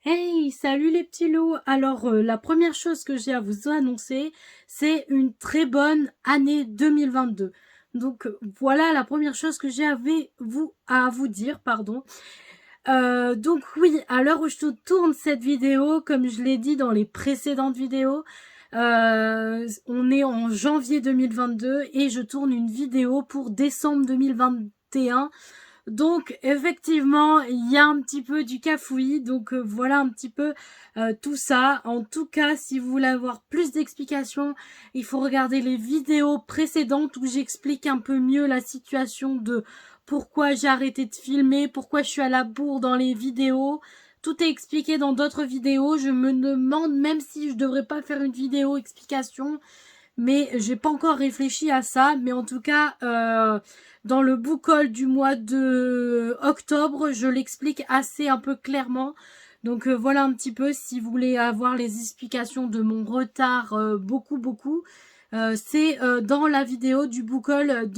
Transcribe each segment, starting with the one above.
Hey, salut les petits loups. Alors, la première chose que j'ai à vous annoncer, c'est une très bonne année 2022. Donc, voilà la première chose que j'ai à vous dire, pardon. Donc oui, à l'heure où je te tourne cette vidéo, comme je l'ai dit dans les précédentes vidéos, on est en janvier 2022 et je tourne une vidéo pour décembre 2021. Donc effectivement, il y a un petit peu du cafouillis, donc voilà un petit peu tout ça. En tout cas, si vous voulez avoir plus d'explications, il faut regarder les vidéos précédentes où j'explique un peu mieux la situation de pourquoi j'ai arrêté de filmer, pourquoi je suis à la bourre dans les vidéos. Tout est expliqué dans d'autres vidéos. Je me demande même si je devrais pas faire une vidéo explication, mais j'ai pas encore réfléchi à ça. Mais en tout cas, dans le book haul du mois de octobre, je l'explique assez un peu clairement. Donc voilà un petit peu si vous voulez avoir les explications de mon retard beaucoup. C'est dans la vidéo du book haul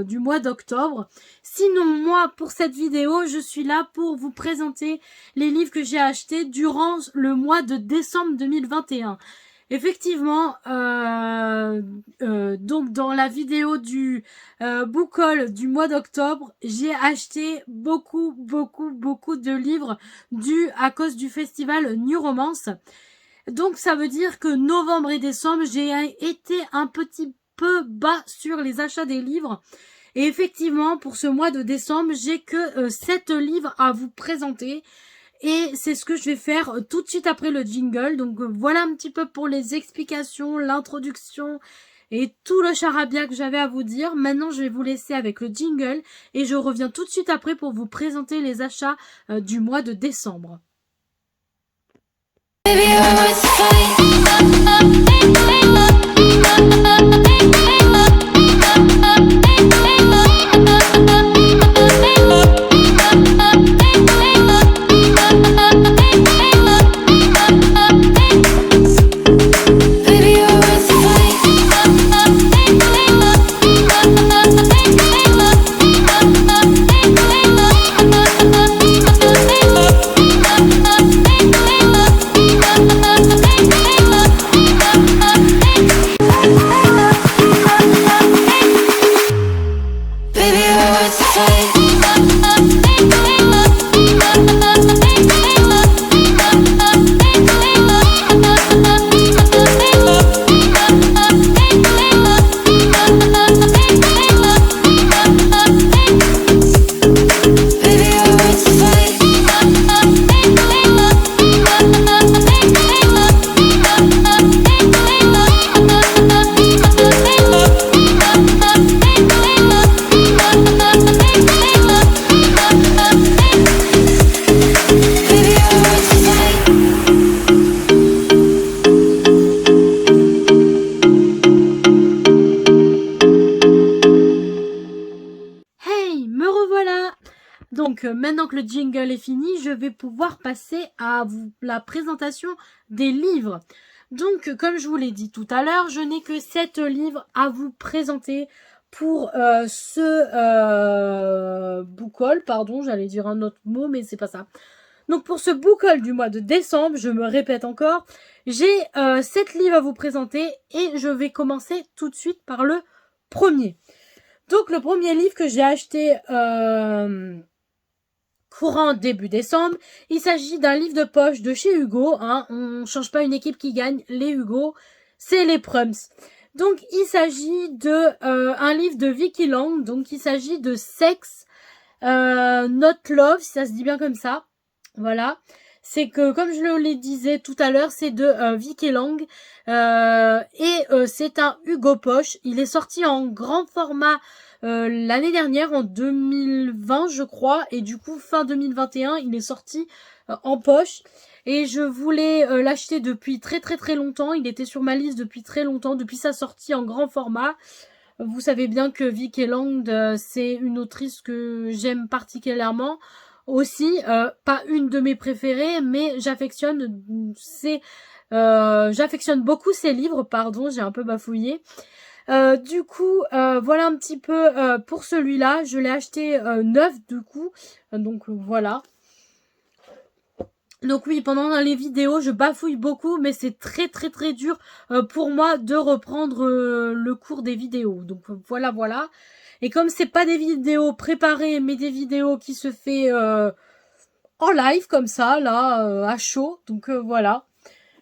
du mois d'octobre. Sinon, moi, pour cette vidéo, je suis là pour vous présenter les livres que j'ai achetés durant le mois de décembre 2021. Effectivement, donc dans la vidéo du book haul du mois d'octobre, j'ai acheté beaucoup de livres à cause du festival New Romance. Donc ça veut dire que novembre et décembre, j'ai été un petit peu bas sur les achats des livres. Et effectivement, pour ce mois de décembre, j'ai que 7 livres à vous présenter. Et c'est ce que je vais faire tout de suite après le jingle. Donc voilà un petit peu pour les explications, l'introduction et tout le charabia que j'avais à vous dire. Maintenant, je vais vous laisser avec le jingle et je reviens tout de suite après pour vous présenter les achats du mois de décembre. Donc maintenant que le jingle est fini, je vais pouvoir passer à la présentation des livres. Donc comme je vous l'ai dit tout à l'heure, je n'ai que 7 livres à vous présenter pour ce book haul, pardon, j'allais dire un autre mot mais c'est pas ça. Donc pour ce book haul du mois de décembre, je me répète encore, j'ai 7 livres à vous présenter et je vais commencer tout de suite par le premier. Donc le premier livre que j'ai acheté courant début décembre, il s'agit d'un livre de poche de chez Hugo. On change pas une équipe qui gagne. Les Hugo, c'est les Prums. Donc il s'agit de un livre de Vicky Lang. Donc il s'agit de Sex Not Love, si ça se dit bien comme ça. Voilà. C'est que, comme je le disais tout à l'heure, c'est de Vicky Lang. Et c'est un Hugo Poche. Il est sorti en grand format l'année dernière, en 2020, je crois. Et du coup, fin 2021, il est sorti en poche. Et je voulais l'acheter depuis très longtemps. Il était sur ma liste depuis très longtemps, depuis sa sortie en grand format. Vous savez bien que Vicky Lang, c'est une autrice que j'aime particulièrement. Aussi, pas une de mes préférées, mais j'affectionne beaucoup ses livres, pardon, j'ai un peu bafouillé. Du coup, voilà un petit peu pour celui-là. Je l'ai acheté neuf du coup, donc voilà. Donc oui, pendant les vidéos, je bafouille beaucoup, mais c'est très très très dur pour moi de reprendre le cours des vidéos. Donc voilà, voilà. Et comme c'est pas des vidéos préparées, mais des vidéos qui se fait en live comme ça, là, à chaud. Donc voilà.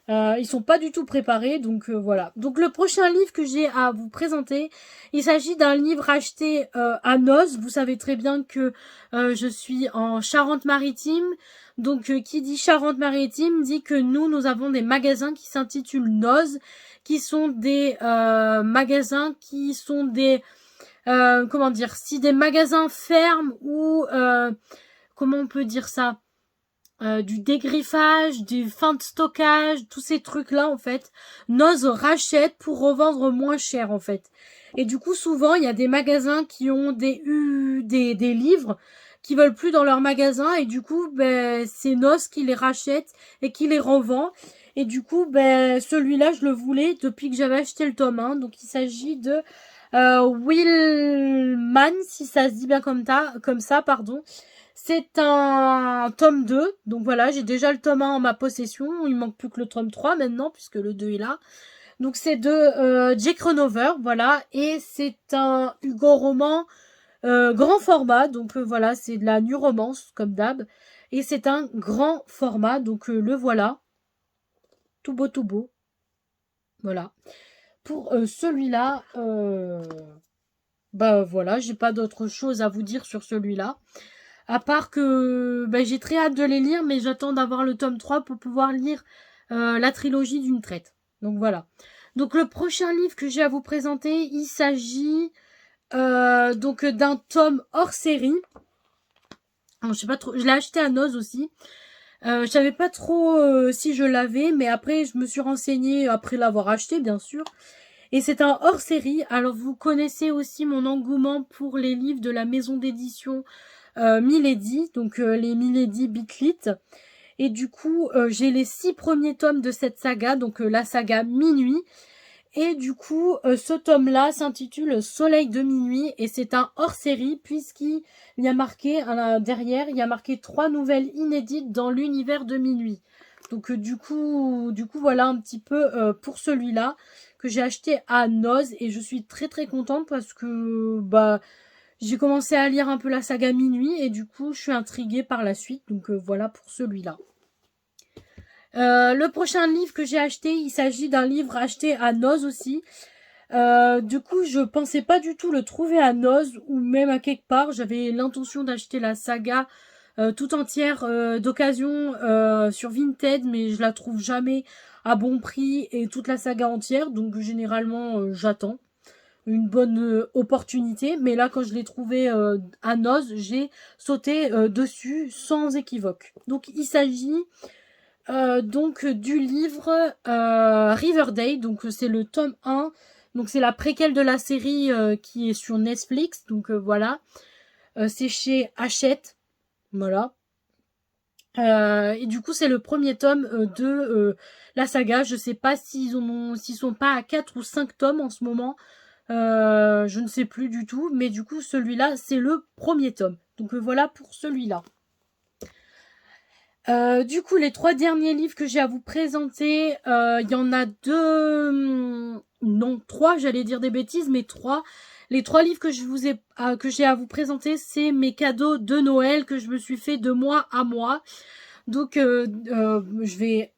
Ils sont pas du tout préparés, donc voilà. Donc le prochain livre que j'ai à vous présenter, il s'agit d'un livre acheté à Noz. Vous savez très bien que je suis en Charente-Maritime. Donc qui dit Charente-Maritime dit que nous avons des magasins qui s'intitulent Noz, qui sont des magasins qui sont des comment dire, si des magasins ferment ou comment on peut dire ça, du dégriffage, du fin de stockage, tous ces trucs-là, en fait, Noz rachète pour revendre moins cher, en fait. Et du coup, souvent, il y a des magasins qui ont des livres qui veulent plus dans leur magasin, et du coup, ben, c'est Noz qui les rachète et qui les revend. Et du coup, ben, celui-là, je le voulais depuis que j'avais acheté le tome 1. Donc, il s'agit de Willman, si ça se dit bien comme ça, pardon. C'est un tome 2, donc voilà, j'ai déjà le tome 1 en ma possession, il manque plus que le tome 3 maintenant, puisque le 2 est là. Donc c'est de Jake Ronover, voilà, et c'est un Hugo roman grand format, donc voilà, c'est de la new romance, comme d'hab, et c'est un grand format, donc le voilà, tout beau, voilà. Pour celui-là, bah voilà, j'ai pas d'autre chose à vous dire sur celui-là. À part que ben, j'ai très hâte de les lire, mais j'attends d'avoir le tome 3 pour pouvoir lire la trilogie d'une traite. Donc voilà. Donc le prochain livre que j'ai à vous présenter, il s'agit donc d'un tome hors série. Alors, je sais pas trop, je l'ai acheté à Noz aussi. Je savais pas trop si je l'avais, mais après je me suis renseignée après l'avoir acheté, bien sûr. Et c'est un hors série. Alors vous connaissez aussi mon engouement pour les livres de la maison d'édition Milady, donc les Milady Bitlit. Et du coup, j'ai les 6 premiers tomes de cette saga, donc la saga Minuit. Et du coup, ce tome-là s'intitule Soleil de minuit et c'est un hors-série puisqu'il y a marqué derrière, il y a marqué 3 nouvelles inédites dans l'univers de Minuit. Donc du coup, voilà un petit peu pour celui-là que j'ai acheté à Noz et je suis très très contente parce que bah j'ai commencé à lire un peu la saga Minuit et du coup je suis intriguée par la suite. Donc voilà pour celui-là. Le prochain livre que j'ai acheté, il s'agit d'un livre acheté à Noz aussi. Du coup, je pensais pas du tout le trouver à Noz ou même à quelque part. J'avais l'intention d'acheter la saga tout entière d'occasion sur Vinted, mais je la trouve jamais à bon prix et toute la saga entière. Donc généralement, j'attends une bonne opportunité. Mais là, quand je l'ai trouvé à Noz, j'ai sauté dessus sans équivoque. Donc il s'agit donc du livre Riverdale, donc c'est le tome 1, donc c'est la préquelle de la série qui est sur Netflix, donc voilà, c'est chez Hachette, voilà. Et du coup c'est le premier tome de la saga, je sais pas s'ils sont pas à 4 ou 5 tomes en ce moment, je ne sais plus du tout, mais du coup celui-là c'est le premier tome, donc voilà pour celui-là. Du coup, les 3 derniers livres que j'ai à vous présenter, il y en a 2, non 3, j'allais dire des bêtises, mais 3. Les 3 livres que j'ai à vous présenter, c'est mes cadeaux de Noël que je me suis fait de mois à mois. Donc, je vais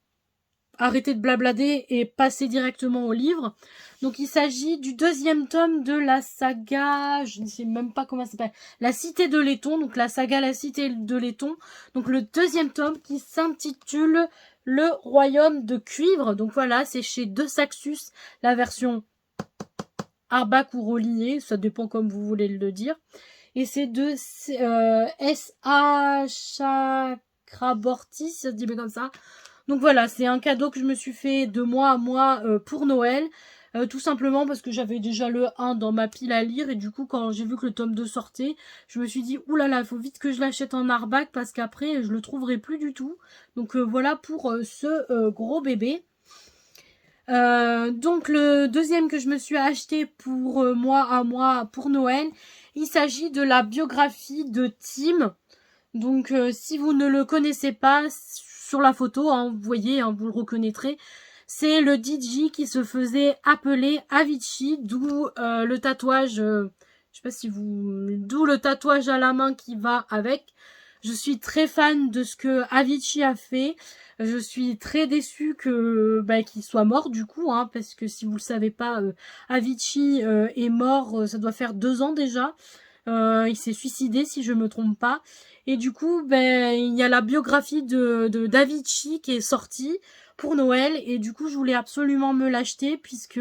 arrêter de blablader et passer directement au livre. Donc il s'agit du 2e tome de la saga, je ne sais même pas comment ça s'appelle, La Cité de Laiton, donc la saga La Cité de Laiton. Donc le 2e tome qui s'intitule Le Royaume de Cuivre. Donc voilà, c'est chez De Saxus, la version hardback ou relié, ça dépend comme vous voulez le dire. Et c'est de S.A. Chakraborty, ça se dit bien comme ça. Donc voilà, c'est un cadeau que je me suis fait de mois à mois pour Noël. Tout simplement parce que j'avais déjà le 1 dans ma pile à lire. Et du coup, quand j'ai vu que le tome 2 sortait, je me suis dit, oulala, il faut vite que je l'achète en hardback parce qu'après, je le trouverai plus du tout. Donc voilà pour ce gros bébé. Donc le deuxième que je me suis acheté pour moi à moi pour Noël, il s'agit de la biographie de Tim. Donc si vous ne le connaissez pas, sur la photo, hein, vous voyez, hein, vous le reconnaîtrez. C'est le DJ qui se faisait appeler Avicii, d'où le tatouage, je sais pas si vous... D'où le tatouage à la main qui va avec. Je suis très fan de ce que Avicii a fait. Je suis très déçue que qu'il soit mort du coup, hein, parce que si vous le savez pas, Avicii est mort, ça doit faire 2 ans déjà. Il s'est suicidé si je me trompe pas. Et du coup, il y a la biographie de d'Avicii qui est sortie pour Noël. Et du coup, je voulais absolument me l'acheter puisque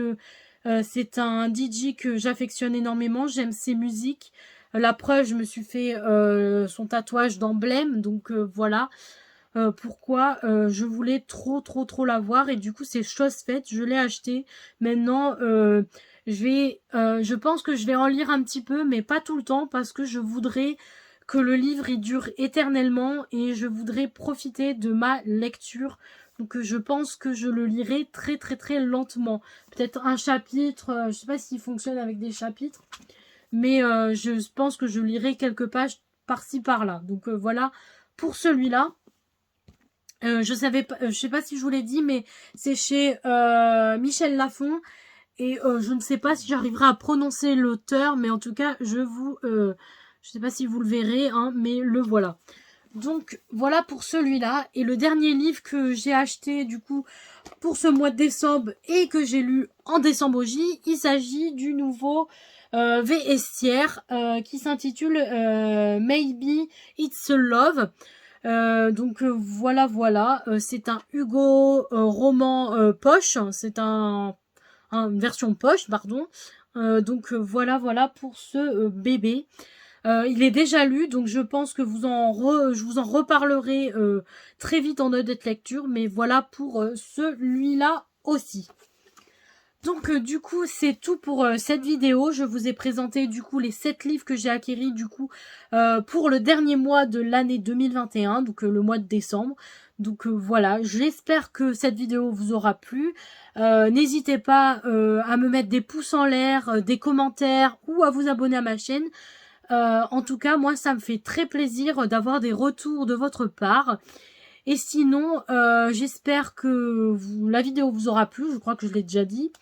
c'est un DJ que j'affectionne énormément. J'aime ses musiques. La preuve, je me suis fait son tatouage d'emblème. Donc voilà pourquoi je voulais trop l'avoir. Et du coup, c'est chose faite. Je l'ai acheté. Maintenant, je pense que je vais en lire un petit peu, mais pas tout le temps, parce que je voudrais que le livre il dure éternellement et je voudrais profiter de ma lecture. Donc je pense que je le lirai très lentement. Peut-être un chapitre, je sais pas s'il fonctionne avec des chapitres, mais je pense que je lirai quelques pages par-ci par-là. Donc voilà pour celui-là. Je sais pas si je vous l'ai dit, mais c'est chez Michel Lafon. Et je ne sais pas si j'arriverai à prononcer l'auteur, mais en tout cas, je sais pas si vous le verrez, hein, mais le voilà. Donc, voilà pour celui-là. Et le dernier livre que j'ai acheté, du coup, pour ce mois de décembre et que j'ai lu en décembre aussi, il s'agit du nouveau Vestiaire qui s'intitule Maybe It's a Love. Voilà. C'est un Hugo roman poche. C'est une version poche, pardon. Voilà pour ce bébé. Il est déjà lu, donc je pense que je vous en reparlerai très vite en note de lecture, mais voilà pour celui-là aussi. Donc du coup c'est tout pour cette vidéo. Je vous ai présenté du coup les 7 livres que j'ai acquéris du coup pour le dernier mois de l'année 2021, donc le mois de décembre. Donc voilà, j'espère que cette vidéo vous aura plu. N'hésitez pas à me mettre des pouces en l'air, des commentaires ou à vous abonner à ma chaîne. En tout cas, moi ça me fait très plaisir d'avoir des retours de votre part. Et sinon, j'espère que la vidéo vous aura plu, je crois que je l'ai déjà dit.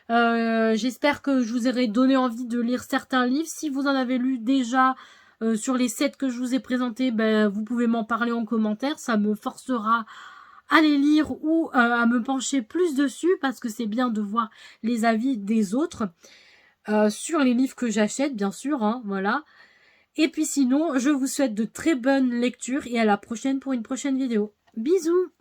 J'espère que je vous aurai donné envie de lire certains livres. Si vous en avez lu déjà sur les 7 que je vous ai présentés, vous pouvez m'en parler en commentaire. Ça me forcera à les lire ou à me pencher plus dessus, parce que c'est bien de voir les avis des autres sur les livres que j'achète, bien sûr, hein, voilà. Et puis sinon, je vous souhaite de très bonnes lectures et à la prochaine pour une prochaine vidéo. Bisous!